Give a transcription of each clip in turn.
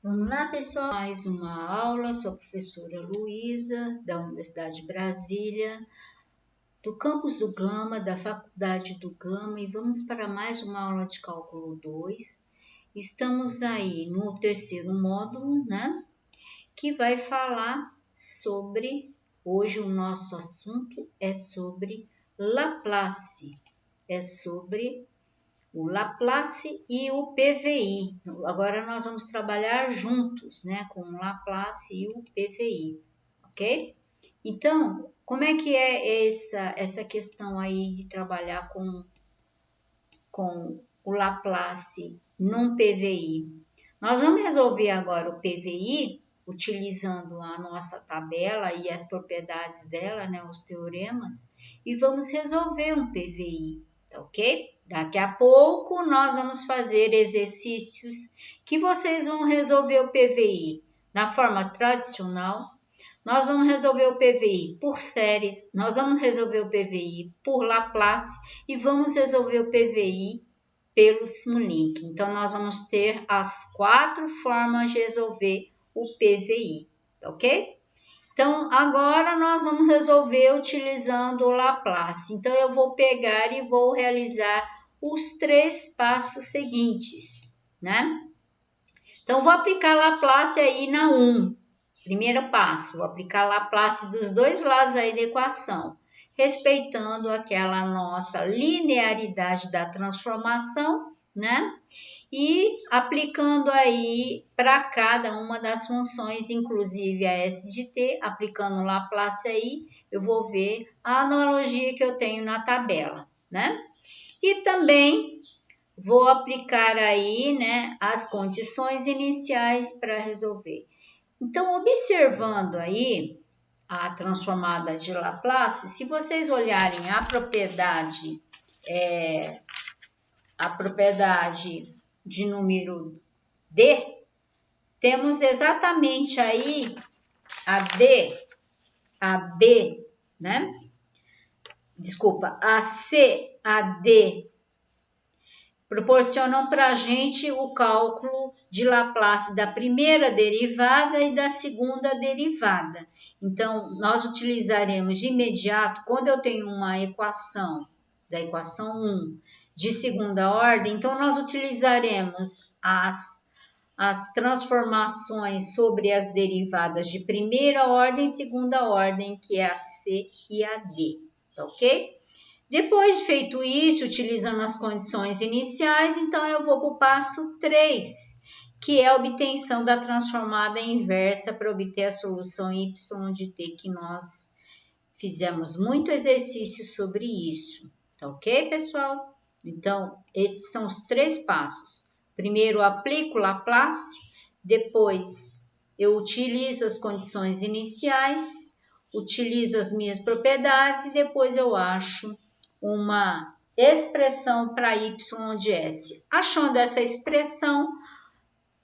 Vamos lá, pessoal, mais uma aula. Sou a professora Luísa, da Universidade de Brasília, do campus do Gama, da Faculdade do Gama, e vamos para mais uma aula de cálculo 2. Estamos aí no terceiro módulo, né? Que vai falar sobre, hoje o nosso assunto é sobre Laplace, é sobre o Laplace e o PVI. Agora nós vamos trabalhar juntos, né, com o Laplace e o PVI, ok? Então, como é que é essa questão aí de trabalhar com o Laplace num PVI? Nós vamos resolver agora o PVI utilizando a nossa tabela e as propriedades dela, né, os teoremas, e vamos resolver um PVI, ok? Daqui a pouco nós vamos fazer exercícios que vocês vão resolver o PVI na forma tradicional. Nós vamos resolver o PVI por séries, nós vamos resolver o PVI por Laplace e vamos resolver o PVI pelo Simulink. Então, nós vamos ter as 4 formas de resolver o PVI, ok? Então, agora nós vamos resolver utilizando o Laplace. Então, eu vou pegar e vou realizar os 3 passos seguintes, né? Então, vou aplicar Laplace aí na 1. Primeiro passo, vou aplicar Laplace dos dois lados aí da equação, respeitando aquela nossa linearidade da transformação, né? E aplicando aí para cada uma das funções, inclusive a S de t, aplicando Laplace aí, eu vou ver a analogia que eu tenho na tabela, né? E também vou aplicar aí, né, as condições iniciais para resolver. Então, observando aí a transformada de Laplace, se vocês olharem a propriedade de número D, temos exatamente aí a D, a B, né? Desculpa, a C, a D, proporcionam para a gente o cálculo de Laplace da primeira derivada e da segunda derivada. Então, nós utilizaremos de imediato, quando eu tenho uma equação, da equação 1, de segunda ordem, então nós utilizaremos as transformações sobre as derivadas de primeira ordem e segunda ordem, que é a C e a D, ok? Depois de feito isso, utilizando as condições iniciais, então eu vou para o passo 3, que é a obtenção da transformada inversa para obter a solução y de t, que nós fizemos muito exercício sobre isso. Tá ok, pessoal? Então, esses são os 3 passos. Primeiro, eu aplico Laplace, depois eu utilizo as condições iniciais, utilizo as minhas propriedades e depois eu acho uma expressão para y de s. Achando essa expressão,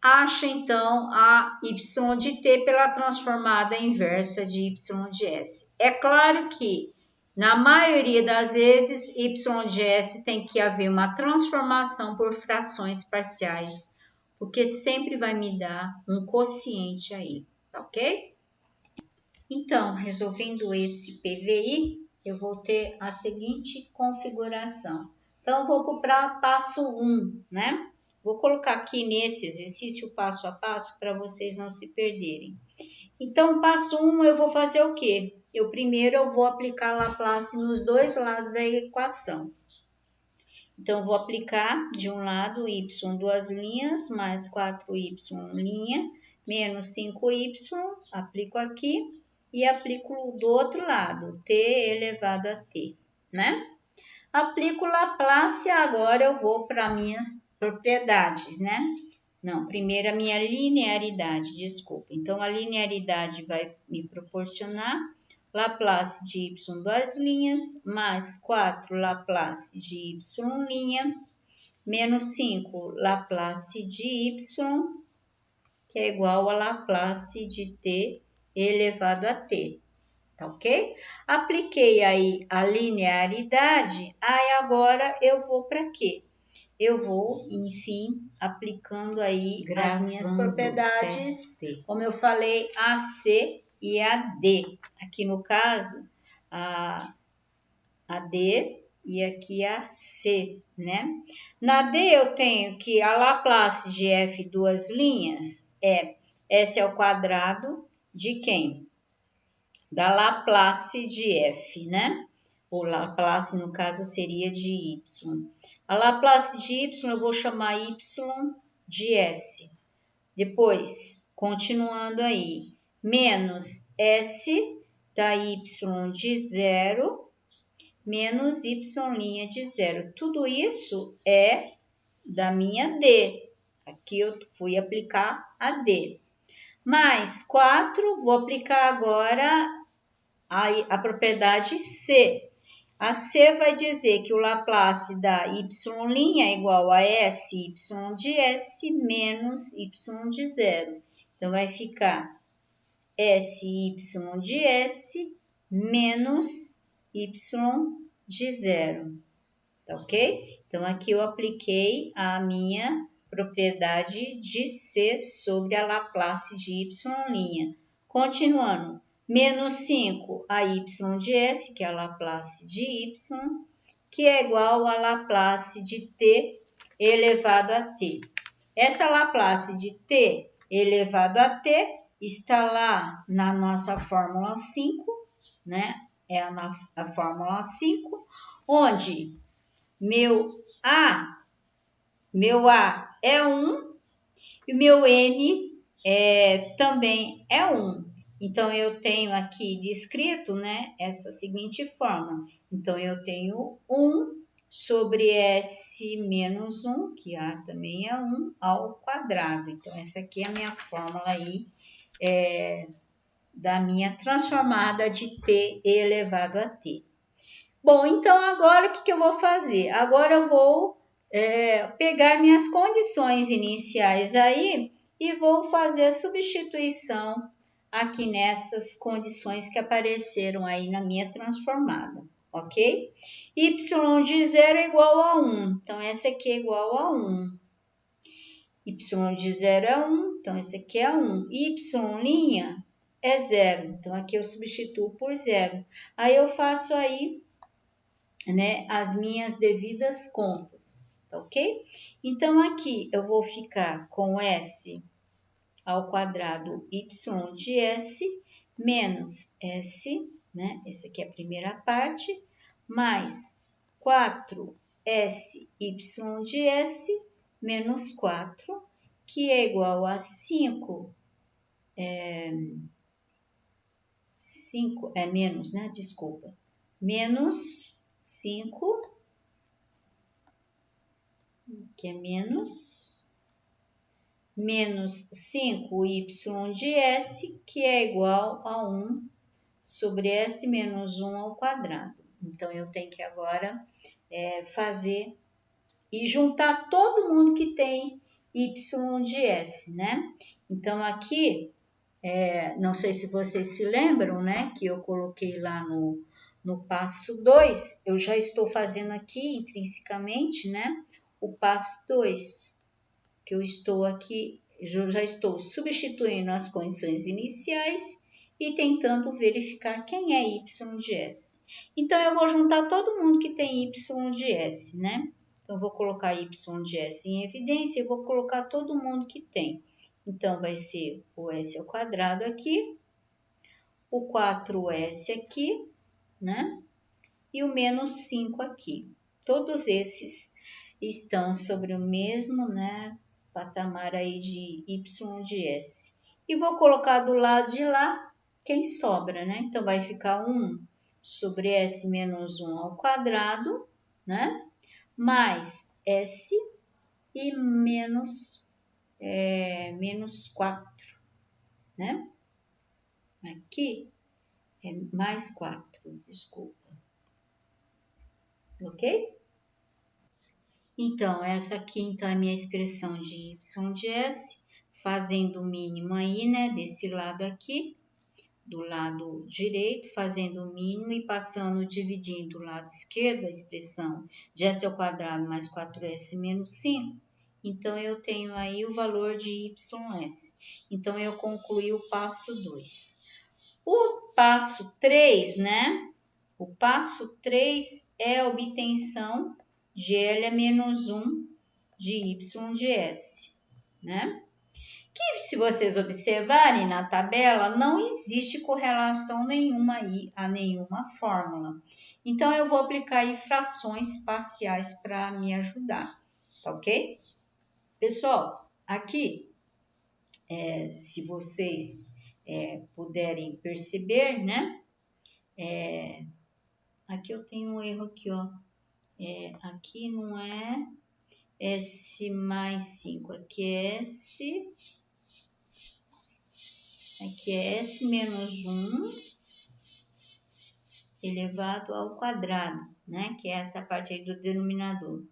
acha então a y de t pela transformada inversa de y de s. É claro que, na maioria das vezes, y de s tem que haver uma transformação por frações parciais, porque sempre vai me dar um quociente aí, tá ok? Então, resolvendo esse PVI, eu vou ter a seguinte configuração. Então, vou para passo 1, né? Vou colocar aqui nesse exercício passo a passo para vocês não se perderem. Então, passo 1, eu vou fazer o quê? Primeiro eu vou aplicar Laplace nos dois lados da equação. Então, vou aplicar de um lado y duas linhas, mais 4y linha, menos 5y, aplico aqui. E aplico do outro lado, t elevado a t, né? Aplico Laplace, agora eu vou para minhas propriedades, né? Não, primeiro a minha linearidade, desculpa. Então, a linearidade vai me proporcionar Laplace de y duas linhas, mais 4 Laplace de y linha, menos 5 Laplace de y, que é igual a Laplace de t elevado a t, tá ok? Apliquei aí a linearidade, aí agora eu vou para quê? eu vou, enfim, aplicando aí as minhas propriedades, como eu falei, a C e a D. Aqui no caso, a D e aqui a C, né? Na D eu tenho que a Laplace de f duas linhas é S ao quadrado de quem? Da Laplace de f, né? O Laplace, no caso, seria de y. A Laplace de y eu vou chamar y de s. Depois, continuando aí, menos s da y de 0 menos y' de 0. Tudo isso é da minha D. Aqui eu fui aplicar a D. Mais 4, vou aplicar agora a propriedade C. A C vai dizer que o Laplace da y' é igual a S y de S menos y de 0. Então, vai ficar S y de S menos y de 0. Tá ok? Então, aqui eu apliquei a minha propriedade de C sobre a Laplace de y'. Continuando. Menos 5 a y de S, que é a Laplace de y, que é igual a Laplace de t elevado a t. Essa Laplace de t elevado a t está lá na nossa fórmula 5, né? É a fórmula 5, onde meu A é 1 e meu N também é 1. Então, eu tenho aqui descrito, né, essa seguinte forma. Então, eu tenho 1 sobre S menos 1, que A também é 1, ao quadrado. Então, essa aqui é a minha fórmula aí da minha transformada de T elevado a T. Bom, então agora o que eu vou fazer? Agora eu vou pegar minhas condições iniciais aí e vou fazer a substituição aqui nessas condições que apareceram aí na minha transformada, ok? Y de 0 é igual a 1, então essa aqui é igual a 1. Y de 0 é 1, então esse aqui é 1. Y' é 0, então aqui eu substituo por 0. Aí eu faço aí, né, as minhas devidas contas, tá ok? Então, aqui eu vou ficar com S ao quadrado y de S menos S, né? Essa aqui é a primeira parte, mais 4SY de S menos 4, que é igual a 5, menos, né? Desculpa. Menos 5, que é menos 5y de S, que é igual a 1 sobre S menos 1 ao quadrado. Então, eu tenho que agora fazer e juntar todo mundo que tem y de S, né? Então, aqui, não sei se vocês se lembram, né? Que eu coloquei lá no passo 2, eu já estou fazendo aqui intrinsecamente, né? O passo 2. Que eu estou aqui, eu já estou substituindo as condições iniciais e tentando verificar quem é y de S. Então, eu vou juntar todo mundo que tem y de S, né? Então, eu vou colocar y de S em evidência e vou colocar todo mundo que tem. Então, vai ser o S ao quadrado aqui, o 4S aqui, né? E o menos 5 aqui. Todos esses estão sobre o mesmo, né, patamar aí de y de S. E vou colocar do lado de lá quem sobra, né? Então, vai ficar 1 sobre S menos 1 ao quadrado, né? Mais S e menos 4, né? Aqui é mais 4, desculpa. Ok? Então, essa aqui então, é a minha expressão de y de S, fazendo o mínimo aí, né, desse lado aqui. do lado direito, fazendo o mínimo e passando, dividindo o lado esquerdo, a expressão de s ao quadrado mais 4s menos 5. Então, eu tenho aí o valor de ys. Então, eu concluí o passo 2. O passo 3, né? O passo 3 é a obtenção de L a menos 1 de y de s, né? Que, se vocês observarem na tabela, não existe correlação nenhuma aí a nenhuma fórmula. Então, eu vou aplicar aí frações parciais para me ajudar, tá ok? Pessoal, aqui, se vocês puderem perceber, né? Aqui eu tenho um erro aqui, ó. Aqui não é S mais 5, aqui é S menos 1 elevado ao quadrado, né? Que é essa parte aí do denominador.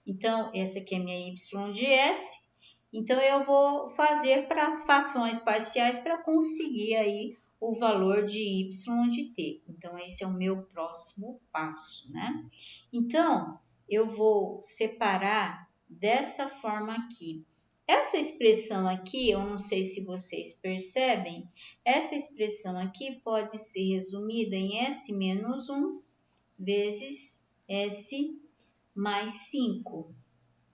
Então, essa aqui é minha y de s. Então, eu vou fazer para frações parciais para conseguir aí o valor de y de t. Então, esse é o meu próximo passo, né? Então, eu vou separar dessa forma aqui. Essa expressão aqui, eu não sei se vocês percebem, essa expressão aqui pode ser resumida em s menos 1 vezes s mais 5.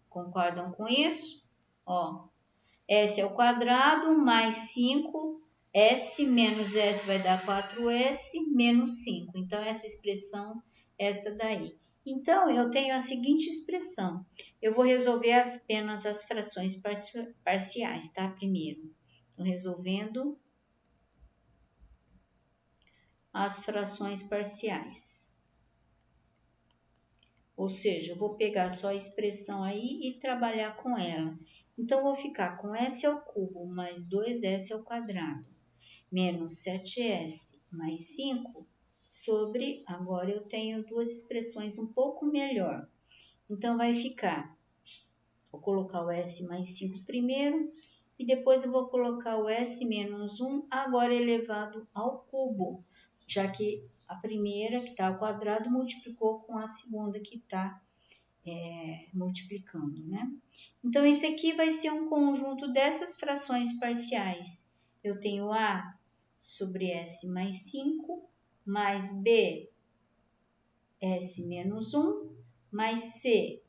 Concordam com isso? Ó, s ao quadrado mais 5, s menos s vai dar 4s menos 5. Então, essa expressão, essa daí. Então, eu tenho a seguinte expressão. Eu vou resolver apenas as frações parciais, tá? Primeiro. Então, resolvendo as frações parciais. Ou seja, eu vou pegar só a expressão aí e trabalhar com ela. Então, vou ficar com s ao cubo mais 2s ao quadrado menos 7s mais 5 sobre, agora eu tenho duas expressões um pouco melhor. Então, vai ficar, vou colocar o s mais 5 primeiro e depois eu vou colocar o s menos 1 agora elevado ao cubo, já que a primeira, que está ao quadrado, multiplicou com a segunda, que está multiplicando, né? Então, isso aqui vai ser um conjunto dessas frações parciais. Eu tenho A sobre S mais 5, mais B, S menos 1, mais C,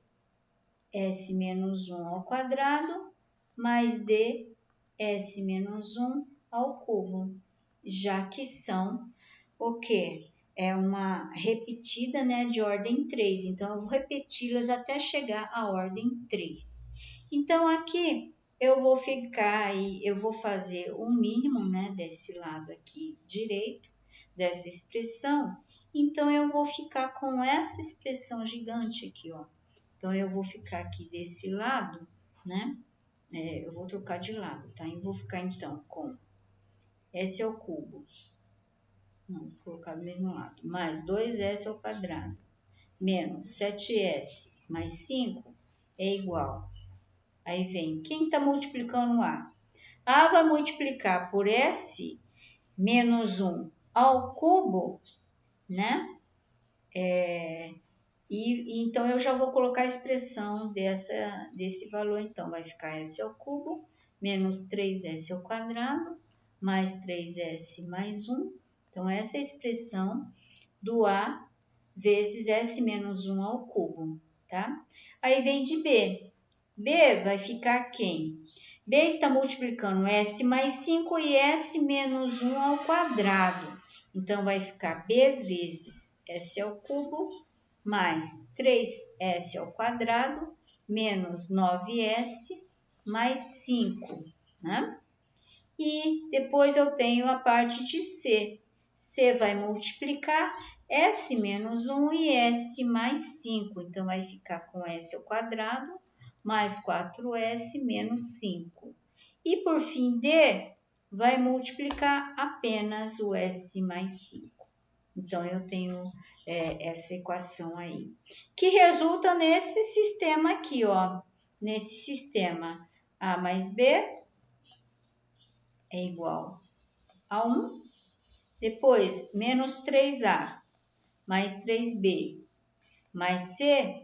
S menos 1 ao quadrado, mais D, S menos 1 ao cubo, já que são o quê? É uma repetida, né, de ordem 3. Então, eu vou repeti-las até chegar à ordem 3. Então, aqui eu vou ficar aí, eu vou fazer o mínimo, né, desse lado aqui direito, dessa expressão. Então, eu vou ficar com essa expressão gigante aqui, ó. Então, eu vou ficar aqui desse lado, né? Eu vou trocar de lado, tá? Eu vou ficar, então, com S ao cubo. Não, vou colocar do mesmo lado. Mais 2s ao quadrado, menos 7s mais 5 é igual. Aí vem, quem está multiplicando A? A vai multiplicar por s menos 1 ao cubo, né? Então, eu já vou colocar a expressão desse valor. Então, vai ficar s ao cubo, menos 3s ao quadrado, mais 3s mais 1. Então, essa é a expressão do A vezes S menos 1 ao cubo, tá? Aí vem de B. B vai ficar quem? B está multiplicando S mais 5 e S menos 1 ao quadrado. Então, vai ficar B vezes S ao cubo mais 3S ao quadrado menos 9S mais 5, né? E depois eu tenho a parte de C. C vai multiplicar S menos 1 e S mais 5. Então, vai ficar com S ao quadrado mais 4S menos 5. E, por fim, D vai multiplicar apenas o S mais 5. Então, eu tenho essa equação aí, que resulta nesse sistema aqui, ó. Nesse sistema A mais B é igual a 1 Depois, menos 3A mais 3B mais C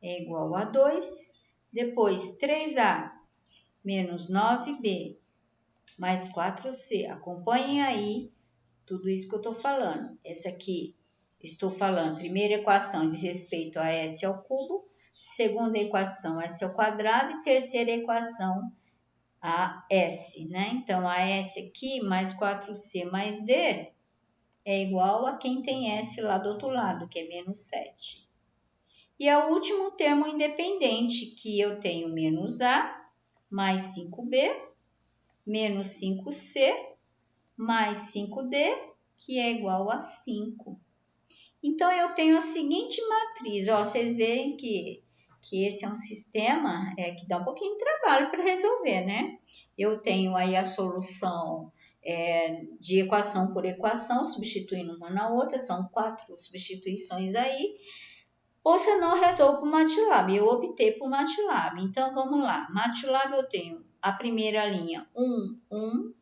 é igual a 2. Depois, 3A menos 9B mais 4C. Acompanhem aí tudo isso que eu estou falando. Essa aqui, estou falando, primeira equação diz respeito a S ao cubo, segunda equação, S ao quadrado, e terceira equação, a S, né? Então, a S aqui, mais 4C mais D, é igual a quem tem S lá do outro lado, que é menos 7. E é o último termo independente, que eu tenho menos A, mais 5B, menos 5C, mais 5D, que é igual a 5. Então, eu tenho a seguinte matriz, ó, vocês veem que esse é um sistema que dá um pouquinho de trabalho para resolver, né? Eu tenho aí a solução de equação por equação, substituindo uma na outra, são 4 substituições aí. Ou se não, resolvo para o MATLAB, eu optei por MATLAB. Então, vamos lá. MATLAB eu tenho a primeira linha 1, 1,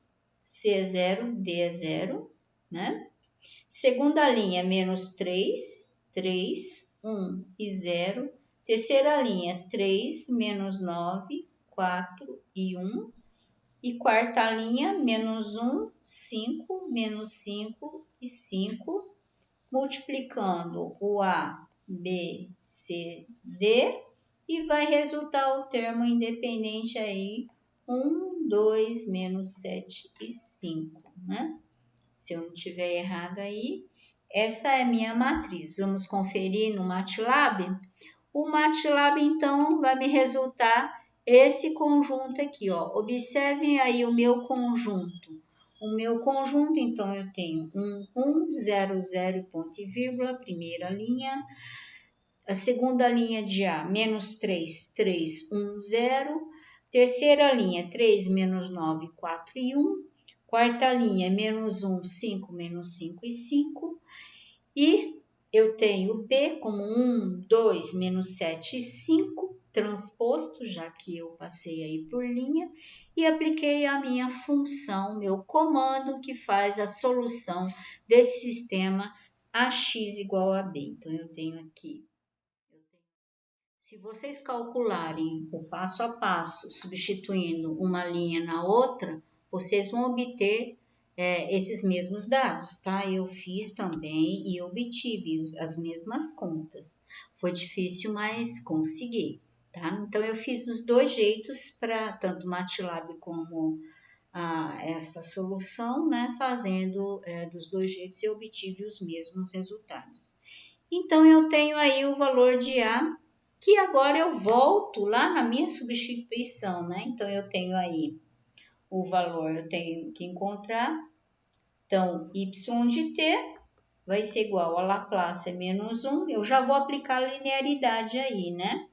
C0, D0, né? Segunda linha, menos 3, 3, 1 e 0. Terceira linha, 3, menos 9, 4 e 1. E quarta linha, menos 1, 5, menos 5 e 5. Multiplicando o A, B, C, D. E vai resultar o termo independente aí, 1, 2, menos 7 e 5, né? Se eu não tiver errado aí, essa é a minha matriz. Vamos conferir no MATLAB? O MATLAB, então, vai me resultar esse conjunto aqui, ó. Observem aí o meu conjunto. O meu conjunto, então, eu tenho 1, 1, 0, 0, ponto e vírgula, primeira linha. A segunda linha de A, menos 3, 3, 1, 0. Terceira linha, 3, menos 9, 4 e 1. Quarta linha, menos 1, 5, menos 5 e 5. E eu tenho B como 1, 2, menos 7 e 5, transposto, já que eu passei aí por linha, e apliquei a minha função, meu comando, que faz a solução desse sistema AX igual a B. Então, eu tenho aqui. Se vocês calcularem o passo a passo, substituindo uma linha na outra, vocês vão obter esses mesmos dados, tá? Eu fiz também e obtive as mesmas contas. Foi difícil, mas consegui, tá? Então, eu fiz os dois jeitos para tanto MATLAB como essa solução, né? Fazendo dos dois jeitos, eu obtive os mesmos resultados. Então, eu tenho aí o valor de A, que agora eu volto lá na minha substituição, né? Então, eu tenho aí o valor, eu tenho que encontrar. Então, y de t vai ser igual a Laplace menos 1. Eu já vou aplicar a linearidade aí, né?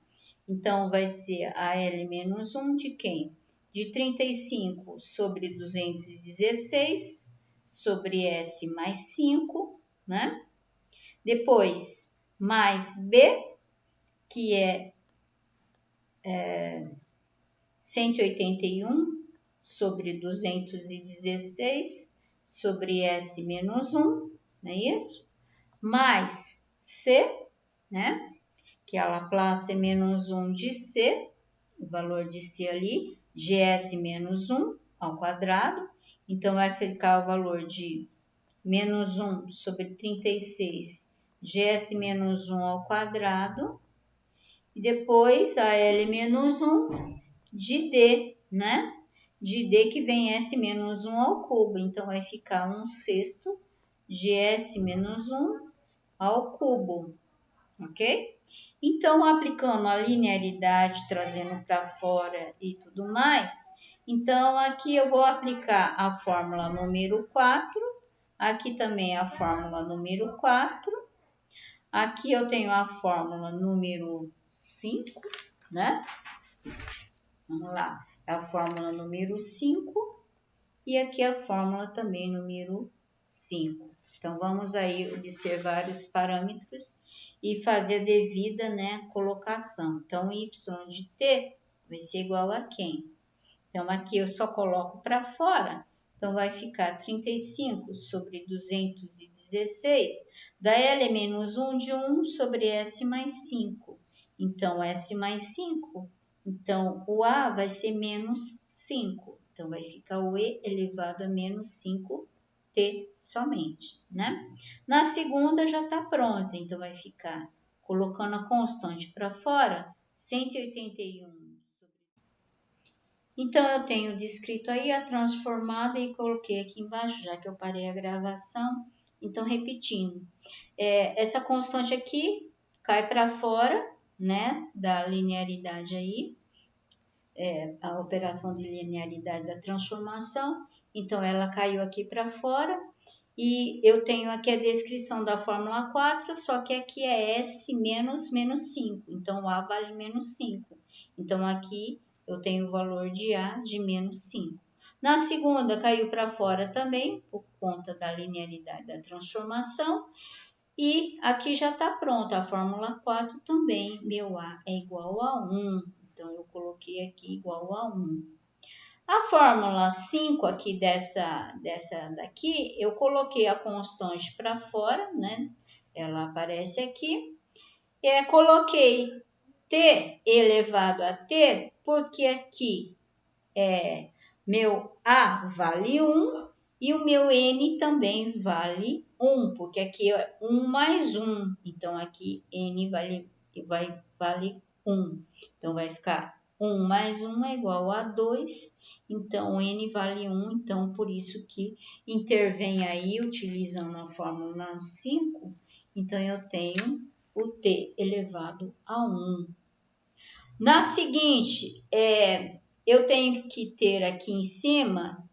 Então, vai ser a L menos 1 de quem? De 35 sobre 216 sobre S mais 5, né? Depois, mais B, que é 181 sobre 216 sobre S menos 1, não é isso? Mais C, né? Que é a Laplace menos 1 de C, o valor de C ali, GS menos 1 ao quadrado. Então, vai ficar o valor de menos 1 sobre 36, GS menos 1 ao quadrado. E depois, a L menos 1 de D, né? De D que vem S menos 1 ao cubo. Então, vai ficar 1/6 de S menos 1 ao cubo, ok? Então, aplicando a linearidade, trazendo para fora e tudo mais, então, aqui eu vou aplicar a fórmula número 4, aqui também a fórmula número 4, aqui eu tenho a fórmula número 5, né? Vamos lá, é a fórmula número 5 e aqui a fórmula também número 5. Então, vamos aí observar os parâmetros e fazer a devida, né, colocação. Então, y de t vai ser igual a quem? Então, aqui eu só coloco para fora. Então, vai ficar 35 sobre 216, da L é menos 1 de 1 sobre S mais 5. Então, S mais 5. Então, o A vai ser menos 5. Então, vai ficar o E elevado a menos 5T somente, né? Na segunda já está pronta, então vai ficar, colocando a constante para fora, 181. Então, eu tenho descrito aí a transformada e coloquei aqui embaixo, já que eu parei a gravação. Então, repetindo, essa constante aqui cai para fora, né, da linearidade aí, a operação de linearidade da transformação. Então, ela caiu aqui para fora. E eu tenho aqui a descrição da fórmula 4, só que aqui é S menos 5. Então, o A vale menos 5. Então, aqui eu tenho o valor de A de menos 5. Na segunda, caiu para fora também, por conta da linearidade da transformação. E aqui já está pronta a fórmula 4 também. Meu A é igual a 1. Então, eu coloquei aqui igual a 1. A fórmula 5 aqui dessa daqui, eu coloquei a constante para fora, né? Ela aparece aqui. Coloquei T elevado a T, porque aqui meu A vale 1 e o meu N também vale 1, porque aqui é 1 mais 1. Então, aqui N vale 1. Então, vai ficar 1 mais 1 é igual a 2. Então, N vale 1. Então, por isso que intervém aí, utilizando a fórmula 5. Então, eu tenho o T elevado a 1. Na seguinte, eu tenho que ter aqui em cima,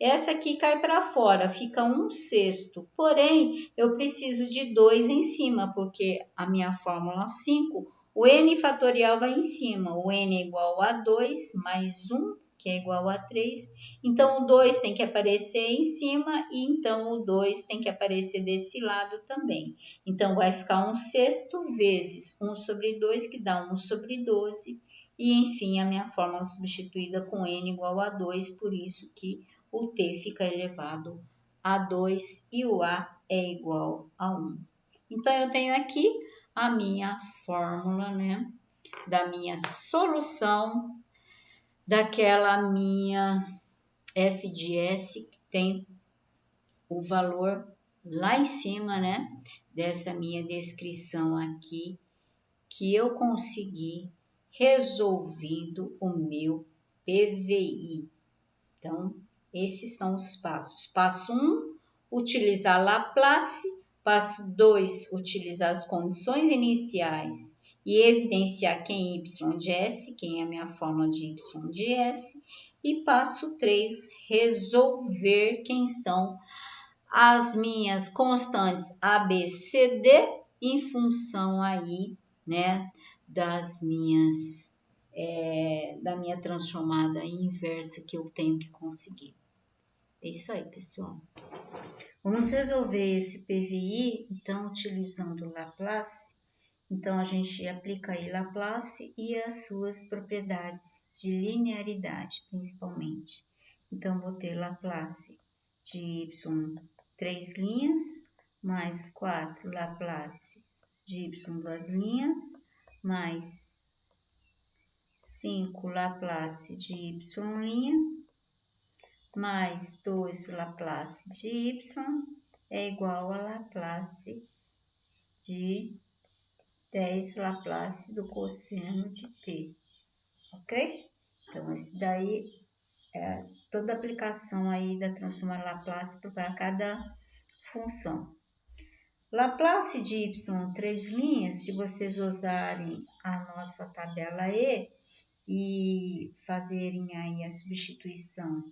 essa aqui cai para fora, fica 1/6. Porém, eu preciso de 2 em cima, porque a minha fórmula 5, o N fatorial vai em cima. O N é igual a 2 mais 1, que é igual a 3. Então, o 2 tem que aparecer em cima e então o 2 tem que aparecer desse lado também. Então, vai ficar 1/6 vezes 1 sobre 2, que dá 1 sobre 12. E, enfim, a minha fórmula substituída com N igual a 2, por isso que o T fica elevado a 2 e o A é igual a 1. Então, eu tenho aqui a minha fórmula, né, da minha solução daquela minha f de S que tem o valor lá em cima, né, dessa minha descrição aqui, que eu consegui resolvendo o meu PVI. Então, esses são os passos. Passo 1, utilizar Laplace. Passo 2, utilizar as condições iniciais e evidenciar quem é y de S, quem é a minha fórmula de y de S. E passo 3, resolver quem são as minhas constantes A, B, C, D em função aí, né, das minhas, da minha transformada inversa que eu tenho que conseguir. É isso aí, pessoal. Vamos resolver esse PVI, então, utilizando Laplace. Então, a gente aplica aí Laplace e as suas propriedades de linearidade, principalmente. Então, vou ter Laplace de y 3 linhas, mais 4 Laplace de y 2 linhas, mais 5 Laplace de y linha, mais 2 Laplace de y é igual a Laplace de 10 Laplace do cosseno de t, ok? Então, esse daí é toda a aplicação aí da transformada Laplace para cada função. Laplace de y 3 linhas, se vocês usarem a nossa tabela e fazerem aí a substituição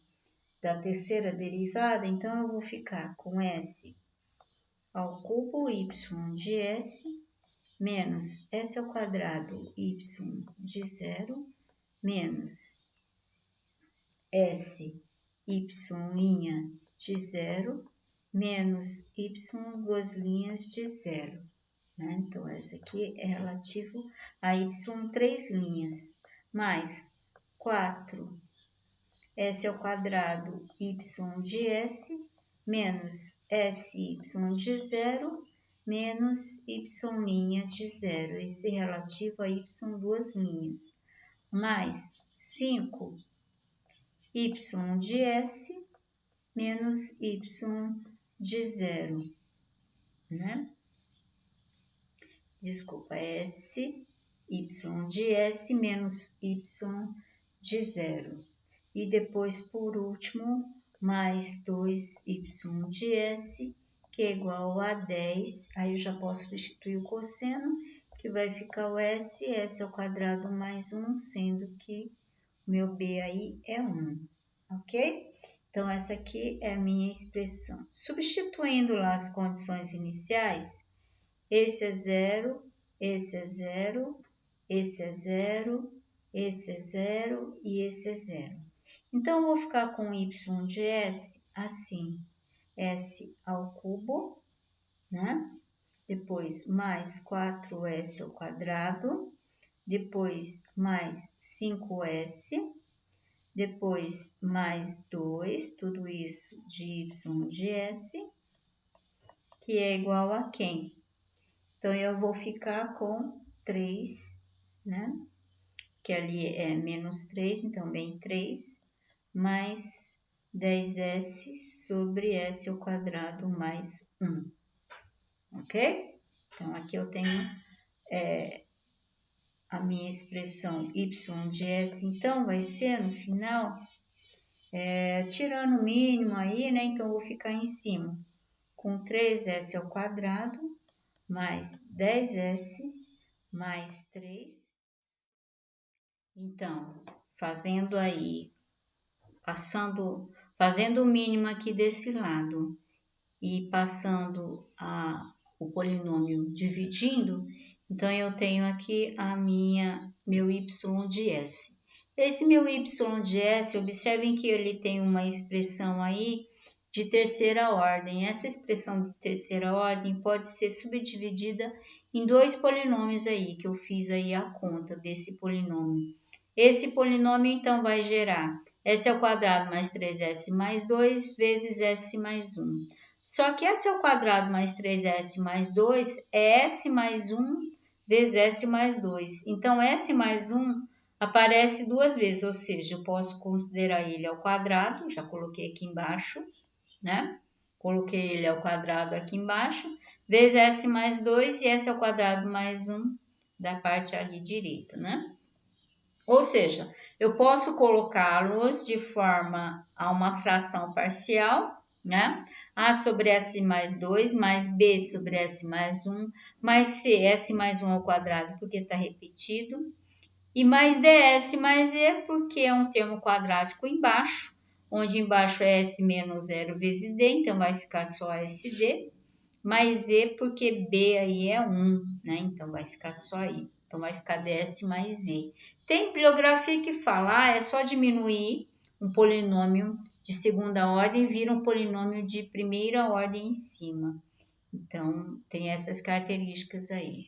da terceira derivada, então eu vou ficar com S ao cubo y de S menos S ao quadrado y de 0 menos S y' de 0 menos y 2 linhas de 0. Né? Então, essa aqui é relativo a y 3 linhas, mais 4 S ao quadrado y de S menos SY de 0 menos y' de 0. Esse é relativo a y duas linhas. Mais 5y de S menos y de 0, né? Desculpa, S, y de S menos y de 0. E depois, por último, mais 2y de S, que é igual a 10. Aí eu já posso substituir o cosseno, que vai ficar o S ao quadrado mais 1, sendo que meu B aí é 1, ok? Então, essa aqui é a minha expressão. Substituindo lá as condições iniciais, esse é 0, esse é 0, esse é 0, esse é 0 e esse é 0. Então, eu vou ficar com y de S assim, S ao cubo, né? Depois, mais 4S ao quadrado, depois, mais 5S, depois, mais 2, tudo isso de y de S, que é igual a quem? Então, eu vou ficar com 3, né? Que ali é menos 3, então, bem 3, mais 10S sobre S ao quadrado mais 1. Ok? Então, aqui eu tenho a minha expressão y de S, então, vai ser no final, tirando o mínimo aí, né? Então, eu vou ficar em cima com 3S ao quadrado mais 10S mais 3. Então, fazendo aí, fazendo o mínimo aqui desse lado e passando o polinômio dividindo, então eu tenho aqui meu y de S. Esse meu y de S, observem que ele tem uma expressão aí de terceira ordem. Essa expressão de terceira ordem pode ser subdividida em dois polinômios aí, que eu fiz aí a conta desse polinômio. Esse polinômio, então, vai gerar S ao quadrado mais 3S mais 2 vezes S mais 1. Só que S ao quadrado mais 3S mais 2 é S mais 1 vezes S mais 2. Então, S mais 1 aparece duas vezes, ou seja, eu posso considerar ele ao quadrado, já coloquei aqui embaixo, né? Coloquei ele ao quadrado aqui embaixo, vezes S mais 2 e S ao quadrado mais 1 da parte ali direita, né? Ou seja, eu posso colocá-los de forma a uma fração parcial, né? A sobre S mais 2, mais B sobre S mais 1, mais C, S mais 1 ao quadrado, porque está repetido, e mais DS mais E, porque é um termo quadrático embaixo, onde embaixo é S menos 0 vezes D, então vai ficar só SD, mais E, porque B aí é 1, né? Então vai ficar só aí. Então vai ficar DS mais E. Tem bibliografia que fala, é só diminuir um polinômio de segunda ordem, vira um polinômio de primeira ordem em cima. Então, tem essas características aí.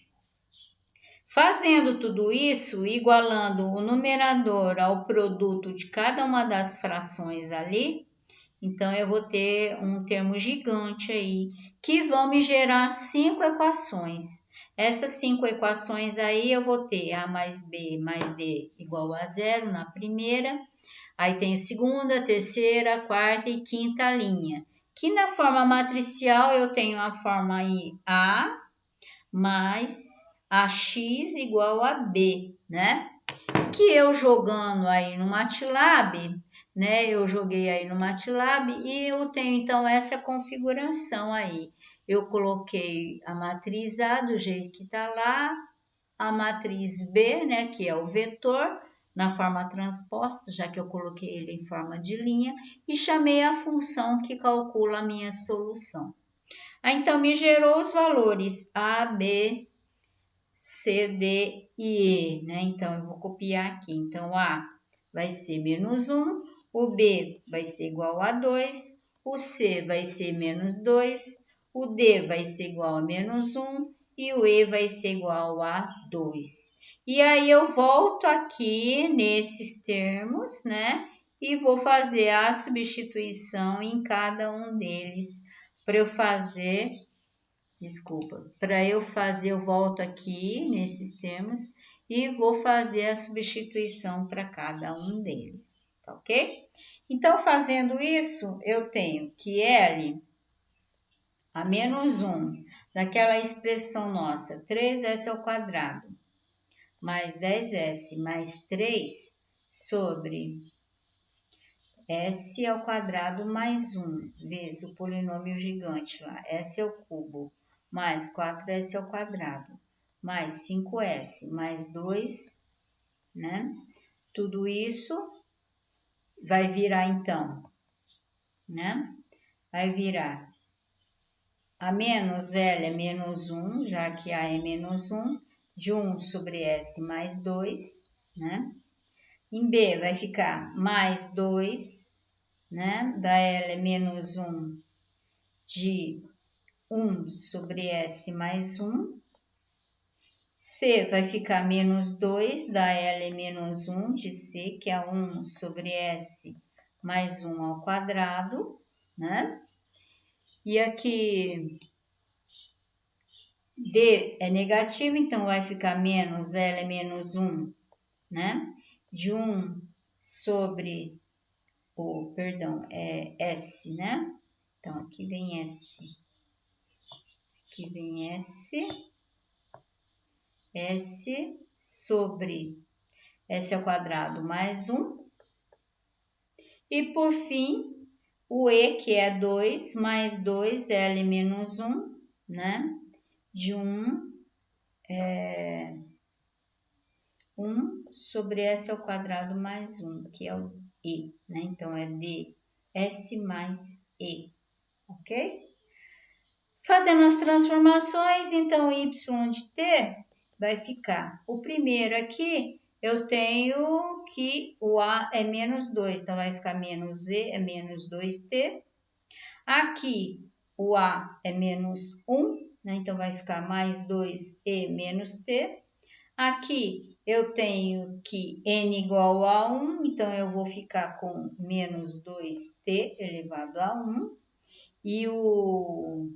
Fazendo tudo isso, igualando o numerador ao produto de cada uma das frações ali, então eu vou ter um termo gigante aí, que vão me gerar 5 equações. Essas 5 equações aí eu vou ter A mais B mais D igual a 0 na primeira, aí tem segunda, terceira, quarta e quinta linha. Que na forma matricial eu tenho a forma aí A mais AX igual a B, né? Que eu jogando aí no MATLAB, né? Eu joguei aí no MATLAB e eu tenho então essa configuração aí. Eu coloquei a matriz A do jeito que está lá, a matriz B, né? Que é o vetor, na forma transposta, já que eu coloquei ele em forma de linha, e chamei a função que calcula a minha solução. Aí, então, me gerou os valores A, B, C, D e E, né? Então, eu vou copiar aqui. Então, A vai ser menos 1, o B vai ser igual a 2, o C vai ser menos 2, o D vai ser igual a menos 1 e o E vai ser igual a 2. E aí, eu volto aqui nesses termos, né? e vou fazer a substituição em cada um deles. Para eu fazer, eu volto aqui nesses termos e vou fazer a substituição para cada um deles, tá ok? Então, fazendo isso, eu tenho que L a menos 1 daquela expressão nossa, 3s ao quadrado, mais 10s mais 3 sobre s ao quadrado mais 1 vezes o polinômio gigante lá, s ao cubo, mais 4s ao quadrado, mais 5s, mais 2, né? Tudo isso vai virar então, né? Vai virar a menos L é menos 1, já que A é menos 1, de 1 sobre S mais 2, né? Em B vai ficar mais 2, né? Da L é menos 1, de 1 sobre S mais 1. C vai ficar menos 2, da L é menos 1, de C, que é 1 sobre S mais 1 ao quadrado, né? E aqui D é negativo, então vai ficar menos L é menos 1, né? De 1 sobre é S, né? Então, aqui vem S. Aqui vem S sobre S ao quadrado mais 1. E, por fim, o E, que é 2, mais 2, L menos 1, né? De 1 sobre S ao quadrado mais 1, que é o E, né? Então, é ds mais E, ok? Fazendo as transformações, então, y de t vai ficar. O primeiro aqui, eu tenho que o A é menos 2, então vai ficar menos E é menos 2t. Aqui, o A é menos 1, né? Então vai ficar mais 2E menos t. Aqui, eu tenho que n igual a 1, então eu vou ficar com menos 2t elevado a 1. E o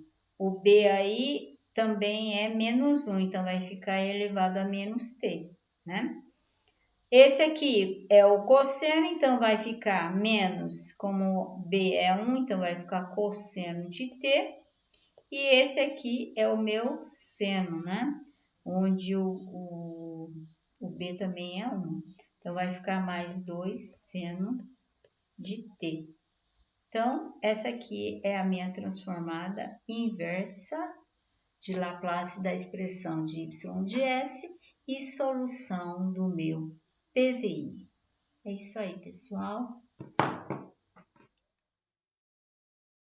B aí também é menos 1, então vai ficar elevado a menos t, né? Esse aqui é o cosseno, então vai ficar menos, como B é 1, então vai ficar cosseno de t. E esse aqui é o meu seno, né? Onde o B também é 1. Então, vai ficar mais 2 seno de t. Então, essa aqui é a minha transformada inversa de Laplace da expressão de y de s e solução do meu PVI. É isso aí, pessoal.